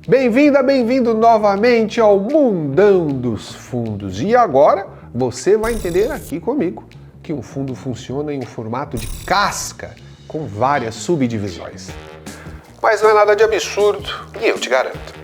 Bem-vinda, bem-vindo novamente ao Mundão dos Fundos. E agora você vai entender aqui comigo que um fundo funciona em um formato de casca com várias subdivisões. Mas não é nada de absurdo e eu te garanto.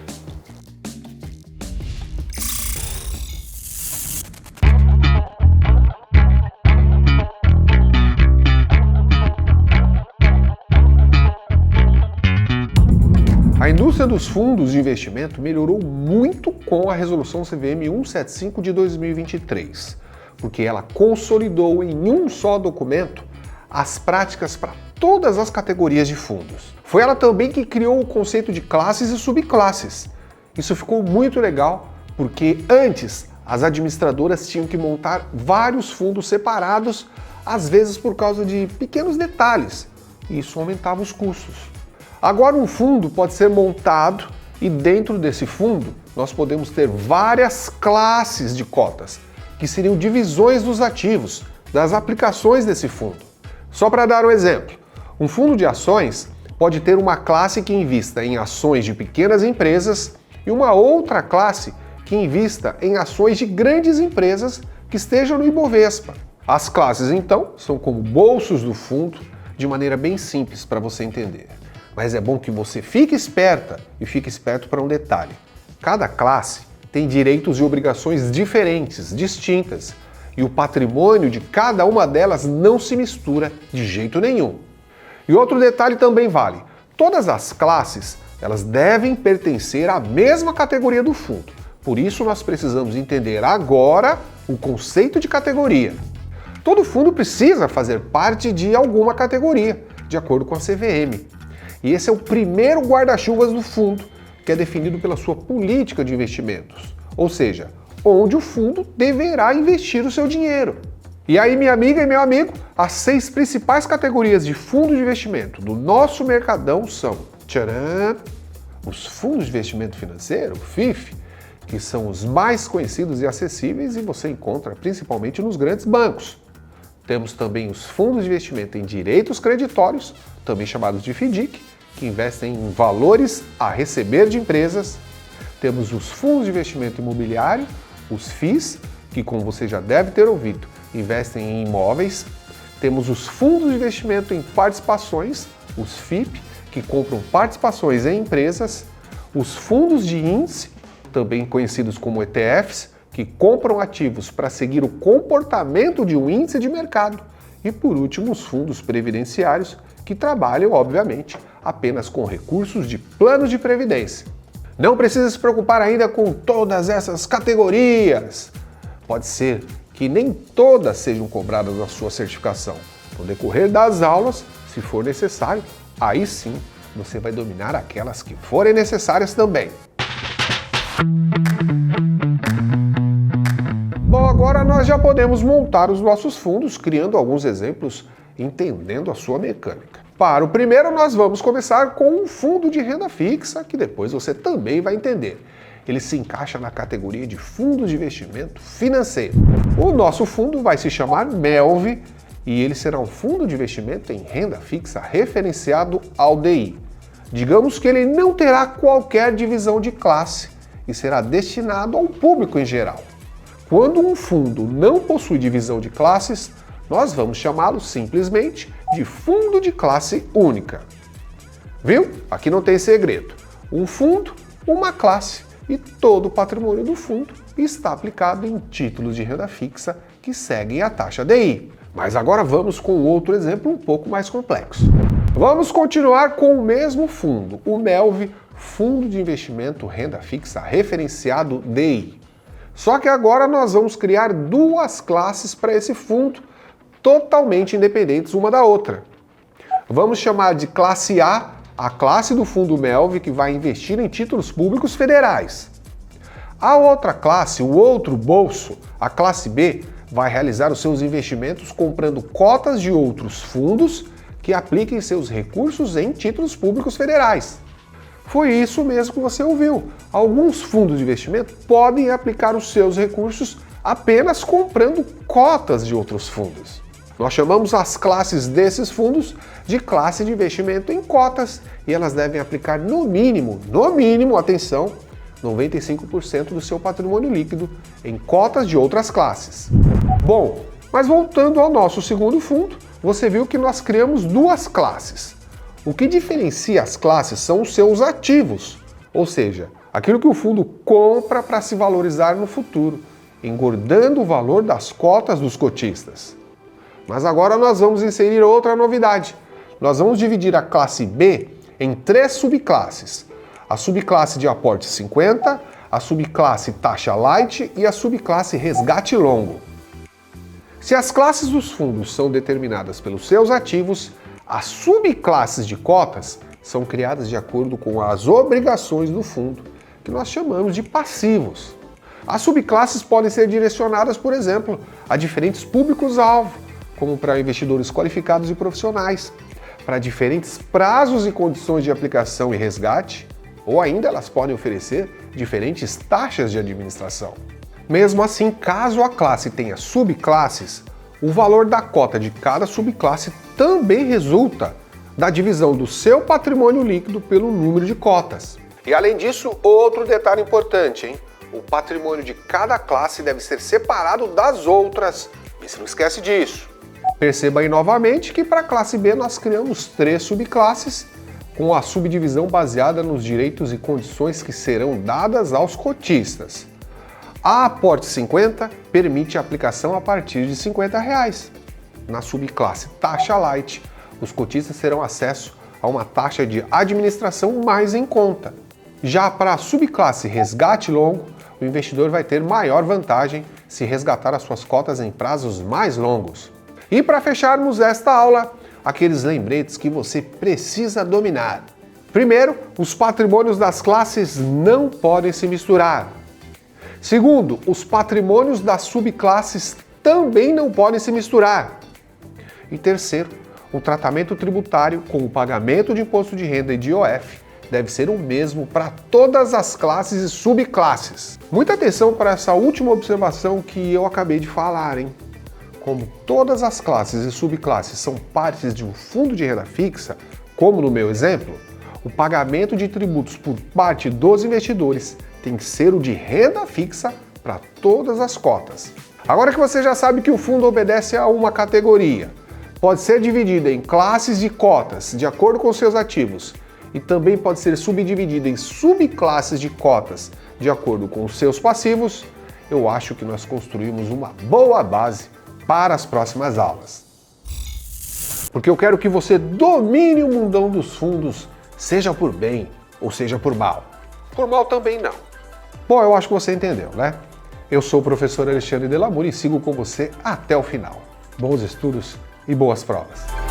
A indústria dos fundos de investimento melhorou muito com a Resolução CVM 175 de 2023, porque ela consolidou em um só documento as práticas para todas as categorias de fundos. Foi ela também que criou o conceito de classes e subclasses. Isso ficou muito legal, porque antes as administradoras tinham que montar vários fundos separados, às vezes por causa de pequenos detalhes, e isso aumentava os custos. Agora um fundo pode ser montado e dentro desse fundo nós podemos ter várias classes de cotas, que seriam divisões dos ativos, das aplicações desse fundo. Só para dar um exemplo, um fundo de ações pode ter uma classe que invista em ações de pequenas empresas e uma outra classe que invista em ações de grandes empresas que estejam no Ibovespa. As classes então são como bolsos do fundo, de maneira bem simples para você entender. Mas é bom que você fique esperta e fique esperto para um detalhe. Cada classe tem direitos e obrigações diferentes, distintas, e o patrimônio de cada uma delas não se mistura de jeito nenhum. E outro detalhe também vale. Todas as classes, elas devem pertencer à mesma categoria do fundo. Por isso nós precisamos entender agora o conceito de categoria. Todo fundo precisa fazer parte de alguma categoria, de acordo com a CVM. E esse é o primeiro guarda-chuvas do fundo, que é definido pela sua política de investimentos, ou seja, onde o fundo deverá investir o seu dinheiro. E aí, minha amiga e meu amigo, as 6 principais categorias de fundo de investimento do nosso mercadão são, tcharam, os fundos de investimento financeiro, FIF, que são os mais conhecidos e acessíveis e você encontra principalmente nos grandes bancos. Temos também os fundos de investimento em direitos creditórios, também chamados de FDIC, que investem em valores a receber de empresas. Temos os fundos de investimento imobiliário, os FIIs, que como você já deve ter ouvido, investem em imóveis. Temos os fundos de investimento em participações, os FIP, que compram participações em empresas. Os fundos de índice, também conhecidos como ETFs, que compram ativos para seguir o comportamento de um índice de mercado. E por último, os fundos previdenciários, que trabalham, obviamente, apenas com recursos de planos de previdência. Não precisa se preocupar ainda com todas essas categorias. Pode ser que nem todas sejam cobradas na sua certificação. No decorrer das aulas, se for necessário, aí sim você vai dominar aquelas que forem necessárias também. Bom, agora nós já podemos montar os nossos fundos, criando alguns exemplos, entendendo a sua mecânica. Para o primeiro, nós vamos começar com um fundo de renda fixa, que depois você também vai entender. Ele se encaixa na categoria de fundos de investimento financeiro. O nosso fundo vai se chamar MELV e ele será um fundo de investimento em renda fixa referenciado ao DI. Digamos que ele não terá qualquer divisão de classe e será destinado ao público em geral. Quando um fundo não possui divisão de classes, nós vamos chamá-lo simplesmente de fundo de classe única. Viu? Aqui não tem segredo. Um fundo, uma classe e todo o patrimônio do fundo está aplicado em títulos de renda fixa que seguem a taxa DI. Mas agora vamos com outro exemplo um pouco mais complexo. Vamos continuar com o mesmo fundo, o MELV, Fundo de Investimento Renda Fixa Referenciado DI. Só que agora nós vamos criar 2 classes para esse fundo, totalmente independentes uma da outra. Vamos chamar de classe A classe do fundo MELV que vai investir em títulos públicos federais. A outra classe, o outro bolso, a classe B, vai realizar os seus investimentos comprando cotas de outros fundos que apliquem seus recursos em títulos públicos federais. Foi isso mesmo que você ouviu. Alguns fundos de investimento podem aplicar os seus recursos apenas comprando cotas de outros fundos. Nós chamamos as classes desses fundos de classe de investimento em cotas e elas devem aplicar no mínimo, atenção, 95% do seu patrimônio líquido em cotas de outras classes. Bom, mas voltando ao nosso segundo fundo, você viu que nós criamos duas classes. O que diferencia as classes são os seus ativos, ou seja, aquilo que o fundo compra para se valorizar no futuro, engordando o valor das cotas dos cotistas. Mas agora nós vamos inserir outra novidade. Nós vamos dividir a classe B em 3 subclasses. A subclasse de aporte 50, a subclasse taxa light e a subclasse resgate longo. Se as classes dos fundos são determinadas pelos seus ativos, as subclasses de cotas são criadas de acordo com as obrigações do fundo, que nós chamamos de passivos. As subclasses podem ser direcionadas, por exemplo, a diferentes públicos-alvo, como para investidores qualificados e profissionais, para diferentes prazos e condições de aplicação e resgate, ou ainda elas podem oferecer diferentes taxas de administração. Mesmo assim, caso a classe tenha subclasses, o valor da cota de cada subclasse também resulta da divisão do seu patrimônio líquido pelo número de cotas. E além disso, outro detalhe importante, hein? O patrimônio de cada classe deve ser separado das outras. E você não esquece disso. Perceba aí novamente que para a classe B nós criamos 3 subclasses, com a subdivisão baseada nos direitos e condições que serão dadas aos cotistas. A aporte 50 permite a aplicação a partir de R$ 50. Na subclasse taxa light, os cotistas terão acesso a uma taxa de administração mais em conta. Já para a subclasse resgate longo, o investidor vai ter maior vantagem se resgatar as suas cotas em prazos mais longos. E para fecharmos esta aula, aqueles lembretes que você precisa dominar. Primeiro, os patrimônios das classes não podem se misturar. Segundo, os patrimônios das subclasses também não podem se misturar. E terceiro, o tratamento tributário com o pagamento de imposto de renda e de IOF deve ser o mesmo para todas as classes e subclasses. Muita atenção para essa última observação que eu acabei de falar, hein? Como todas as classes e subclasses são partes de um fundo de renda fixa, como no meu exemplo, o pagamento de tributos por parte dos investidores tem que ser o de renda fixa para todas as cotas. Agora que você já sabe que o fundo obedece a uma categoria, pode ser dividido em classes de cotas de acordo com seus ativos e também pode ser subdividido em subclasses de cotas de acordo com os seus passivos, eu acho que nós construímos uma boa base para as próximas aulas. Porque eu quero que você domine o mundão dos fundos, seja por bem ou seja por mal. Por mal também não. Bom, eu acho que você entendeu, né? Eu sou o professor Alexandre Delamour e sigo com você até o final. Bons estudos e boas provas!